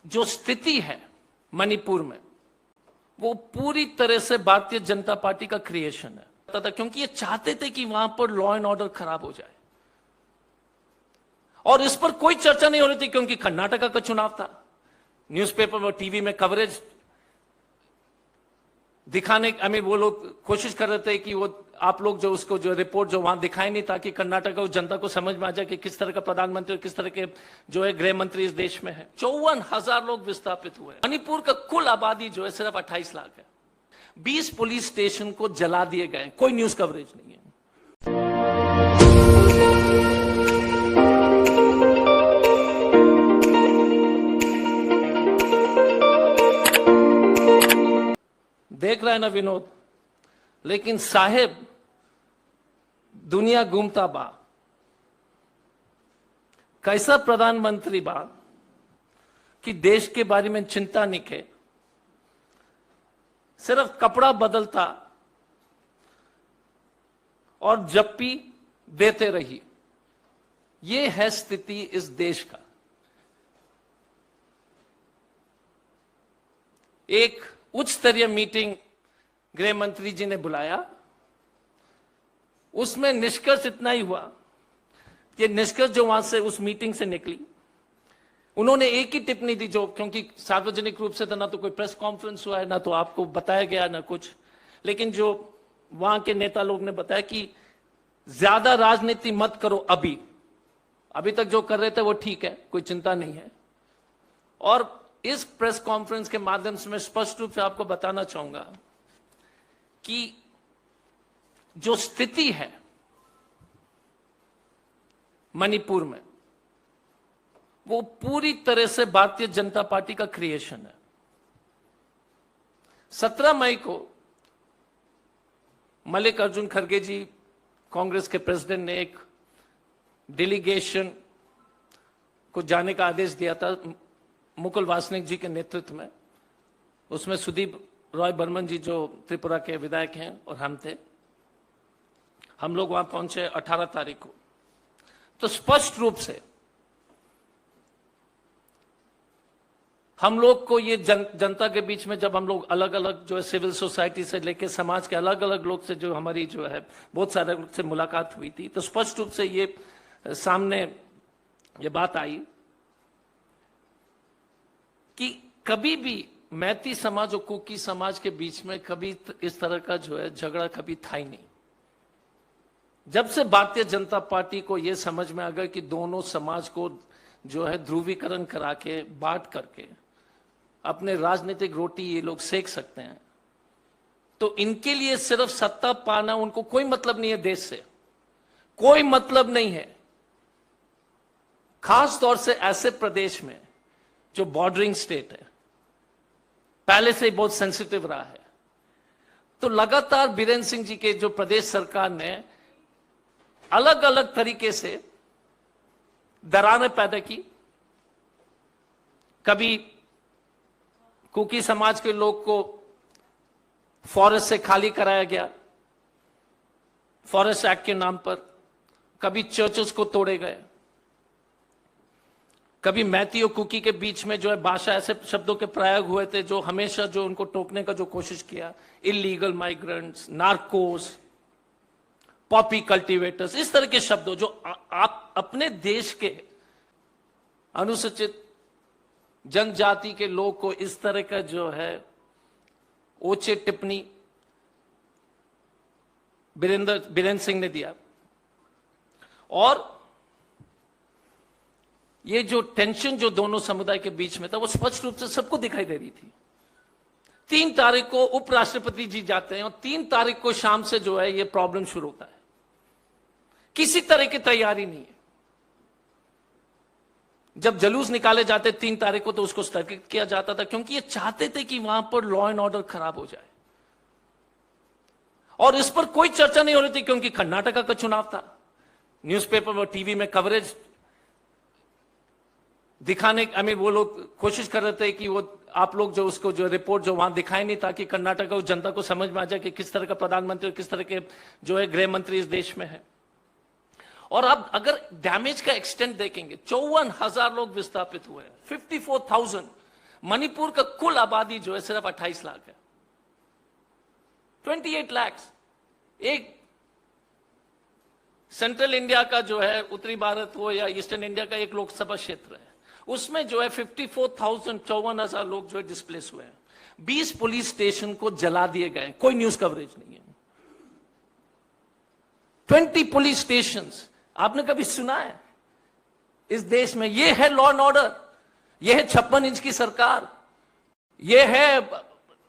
जो स्थिति है मणिपुर में वो पूरी तरह से भारतीय जनता पार्टी का क्रिएशन है, क्योंकि ये चाहते थे कि वहां पर लॉ एंड ऑर्डर खराब हो जाए और इस पर कोई चर्चा नहीं हो रही थी क्योंकि कर्नाटका का चुनाव था। न्यूज़पेपर और टीवी में कवरेज दिखाने वो लोग कोशिश कर रहे थे कि वो आप लोग जो उसको जो रिपोर्ट जो वहां दिखाई नहीं, ताकि कर्नाटक और जनता को समझ में आ जाए कि किस तरह का प्रधानमंत्री और किस तरह के जो है गृह मंत्री इस देश में है। 54,000 लोग विस्थापित हुए। मणिपुर का कुल आबादी जो है सिर्फ 28 लाख है। 20 पुलिस स्टेशन को जला दिए गए, कोई न्यूज कवरेज नहीं है। देख रहे हैं ना विनोद, लेकिन साहेब दुनिया घूमता बा, कैसा प्रधानमंत्री बा कि देश के बारे में चिंता नहीं के, सिर्फ कपड़ा बदलता और जप्पी देते रही। ये है स्थिति इस देश का। एक उच्च स्तरीय मीटिंग गृह मंत्री जी ने बुलाया, उसमें निष्कर्ष इतना ही हुआ कि निष्कर्ष जो वहां से उस मीटिंग से निकली, उन्होंने एक ही टिप्पणी दी, जो क्योंकि सार्वजनिक रूप से तो ना तो कोई प्रेस कॉन्फ्रेंस हुआ है, ना तो आपको बताया गया, ना कुछ, लेकिन जो वहां के नेता लोग ने बताया कि ज्यादा राजनीति मत करो। अभी तक जो कर रहे थे वो ठीक है, कोई चिंता नहीं है। और इस प्रेस कॉन्फ्रेंस के माध्यम से मैं स्पष्ट रूप से आपको बताना चाहूंगा कि जो स्थिति है मणिपुर में वो पूरी तरह से भारतीय जनता पार्टी का क्रिएशन है। 17 मई को मल्लिकार्जुन खड़गे जी, कांग्रेस के प्रेसिडेंट, ने एक डेलीगेशन को जाने का आदेश दिया था मुकुल वासनिक जी के नेतृत्व में। उसमें सुदीप रॉय बर्मन जी जो त्रिपुरा के विधायक हैं और हम थे। हम लोग वहां पहुंचे 18 तारीख को। तो स्पष्ट रूप से हम लोग को ये जनता के बीच में, जब हम लोग अलग अलग जो है सिविल सोसाइटी से लेकर समाज के अलग अलग लोग से जो हमारी जो है बहुत सारे लोग से मुलाकात हुई थी, तो स्पष्ट रूप से ये सामने ये बात आई कि कभी भी मैती समाज और कुकी समाज के बीच में कभी इस तरह का जो है झगड़ा कभी था ही नहीं। जब से भारतीय जनता पार्टी को यह समझ में आ गया कि दोनों समाज को जो है ध्रुवीकरण करा के बांट करके अपने राजनीतिक रोटी ये लोग सेक सकते हैं, तो इनके लिए सिर्फ सत्ता पाना, उनको कोई मतलब नहीं है, देश से कोई मतलब नहीं है। खास तौर से ऐसे प्रदेश में जो बॉर्डरिंग स्टेट है, पहले से ही बहुत सेंसिटिव रहा है। तो लगातार बीरेन्द्र सिंह जी के जो प्रदेश सरकार ने अलग अलग तरीके से दरारें पैदा की। कभी कुकी समाज के लोग को फॉरेस्ट से खाली कराया गया फॉरेस्ट एक्ट के नाम पर, कभी चर्चेस को तोड़े गए, कभी मैती और कुकी के बीच में जो है भाषा ऐसे शब्दों के प्रयोग हुए थे जो हमेशा जो उनको टोकने का जो कोशिश किया, illegal migrants, Narcos, Poppy cultivators, इस तरह के शब्दों जो आप अपने देश के अनुसूचित जनजाति के लोग को इस तरह का जो है ओछे टिप्पणी बीरेन्द्र सिंह ने दिया। और ये जो टेंशन जो दोनों समुदाय के बीच में था वो स्पष्ट रूप से सबको दिखाई दे रही थी। 3 तारीख को उपराष्ट्रपति जी जाते हैं और 3 तारीख को शाम से जो है ये प्रॉब्लम शुरू होता है। किसी तरह की तैयारी नहीं है। जब जुलूस निकाले जाते 3 तारीख को तो उसको स्थगित किया जाता था, क्योंकि ये चाहते थे कि वहां पर लॉ एंड ऑर्डर खराब हो जाए और इस पर कोई चर्चा नहीं हो रही थी क्योंकि कर्नाटका का चुनाव था। न्यूज़पेपर और टीवी में कवरेज दिखाने वो लोग कोशिश कर रहे थे कि वो आप लोग जो उसको जो रिपोर्ट जो वहां दिखाई नहीं, ताकि कर्नाटक और जनता को समझ में आ जाए कि किस तरह का प्रधानमंत्री और किस तरह के जो है गृह मंत्री इस देश में है। और अब अगर डैमेज का एक्सटेंट देखेंगे, 54,000 लोग विस्थापित हुए हैं, 54,000 मणिपुर का कुल आबादी जो है सिर्फ 28 लाख है। 28 लाख। एक सेंट्रल इंडिया का जो है, उत्तरी भारत हो या ईस्टर्न इंडिया का एक लोकसभा क्षेत्र है, उसमें जो है 54,000 लोग जो है डिस्प्लेस हुए हैं। 20 पुलिस स्टेशन को जला दिए गए, कोई न्यूज कवरेज नहीं है। 20 पुलिस स्टेशन, आपने कभी सुना है इस देश में? ये है लॉ एंड ऑर्डर, ये है 56 इंच की सरकार, ये है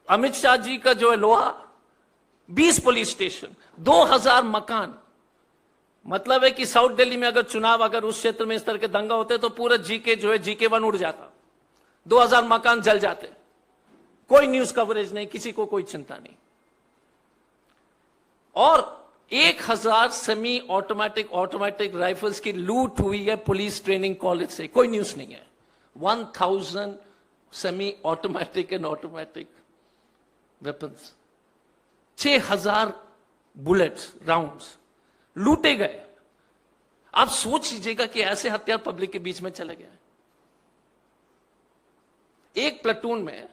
अमित शाह जी का जो है लोहा। 20 पुलिस स्टेशन, 2000 मकान। मतलब है कि साउथ दिल्ली में अगर चुनाव, अगर उस क्षेत्र में इस तरह के दंगा होते तो पूरा जीके जो है GK1 उड़ जाता, 2000 मकान जल जाते, कोई न्यूज कवरेज नहीं, किसी को कोई चिंता नहीं। और 1000 सेमी ऑटोमेटिक राइफल्स की लूट हुई है पुलिस ट्रेनिंग कॉलेज से, कोई न्यूज नहीं है। 1000 semi automatic and automatic weapons, 6000 bullets rounds लूटे गए। आप सोच लीजिएगा कि ऐसे हथियार पब्लिक के बीच में चले गए। एक प्लेटून में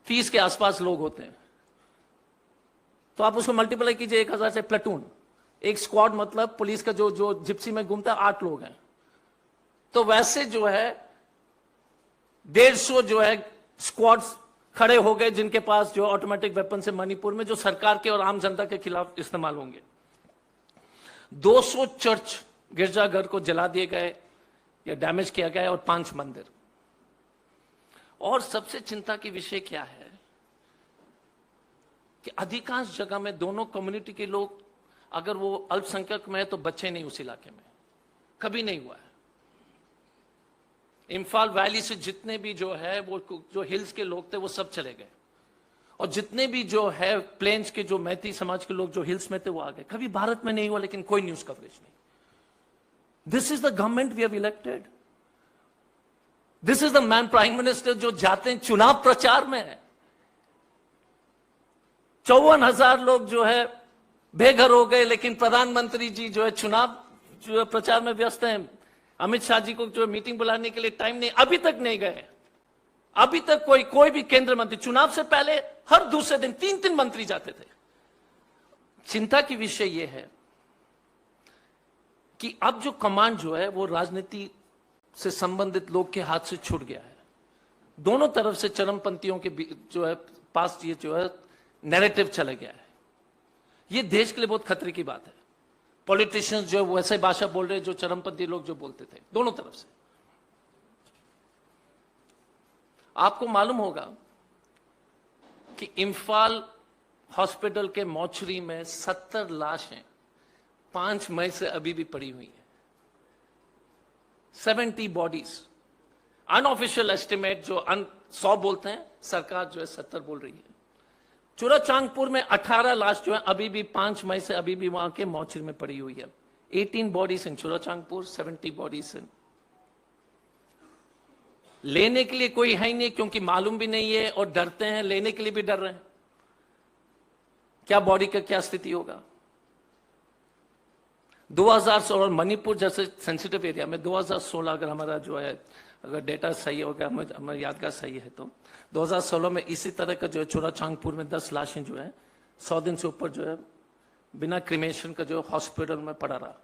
30 के आसपास लोग होते हैं, तो आप उसको मल्टीप्लाई कीजिए 1000 से। प्लेटून, एक स्क्वाड मतलब पुलिस का जो जिप्सी में घूमता है 8 लोग हैं, तो वैसे जो है 150 जो है स्क्वाड्स खड़े हो गए जिनके पास जो ऑटोमेटिक वेपन से मणिपुर में, जो सरकार के और आम जनता के खिलाफ इस्तेमाल होंगे। 200 चर्च गिरजाघर को जला दिए गए या डैमेज किया गया, और 5 मंदिर। और सबसे चिंता की विषय क्या है कि अधिकांश जगह में दोनों कम्युनिटी के लोग, अगर वो अल्पसंख्यक में है तो बच्चे नहीं उस इलाके में, कभी नहीं हुआ है। इम्फाल वैली से जितने भी जो है वो जो हिल्स के लोग थे वो सब चले गए, और जितने भी जो है प्लेन्स के जो मैती समाज के लोग जो हिल्स में थे वो आ गए। कभी भारत में नहीं हुआ, लेकिन कोई न्यूज कवरेज नहीं। This is the government we have elected, this is the man prime minister जो जाते हैं चुनाव प्रचार में। 54,000 लोग जो है बेघर हो गए, लेकिन प्रधानमंत्री जी जो है चुनाव जो है प्रचार में व्यस्त हैं। अमित शाह जी को जो मीटिंग बुलाने के लिए टाइम नहीं, अभी तक नहीं गए। अभी तक कोई भी केंद्र मंत्री, चुनाव से पहले हर दूसरे दिन 3 मंत्री जाते थे। चिंता की विषय यह है कि अब जो कमांड जो है वो राजनीति से संबंधित लोग के हाथ से छूट गया है। दोनों तरफ से चरमपंथियों के जो है पास ये जो है नैरेटिव चला गया है। ये देश के लिए बहुत खतरे की बात है। पॉलिटिशियंस जो है वैसे भाषा बोल रहे हैं जो चरमपंथी लोग जो बोलते थे, दोनों तरफ से। आपको मालूम होगा कि इम्फाल हॉस्पिटल के मॉर्चरी में 70 लाशें 5 मई से अभी भी पड़ी हुई हैं। 70 बॉडीज। अनऑफिशियल एस्टिमेट जो 100 बोलते हैं, सरकार जो है 70 बोल रही है। चुराचांदपुर में 18 लाश जो है अभी भी 5 मई से अभी भी वहां के मॉर्चरी में पड़ी हुई है। 18 bodies in Churachandpur, 70 bodies in. लेने के लिए कोई है ही नहीं, क्योंकि मालूम भी नहीं है और डरते हैं, लेने के लिए भी डर रहे हैं क्या बॉडी का क्या स्थिति होगा। 2016 मणिपुर जैसे सेंसिटिव एरिया में 2016 अगर हमारा जो है अगर डेटा सही होगा, हमारी यादगार सही है, तो 2016 में इसी तरह का जो है चुराचांदपुर में 10 लाशें जो है 100 दिन से ऊपर जो है बिना क्रिमेशन का जो हॉस्पिटल में पड़ा रहा।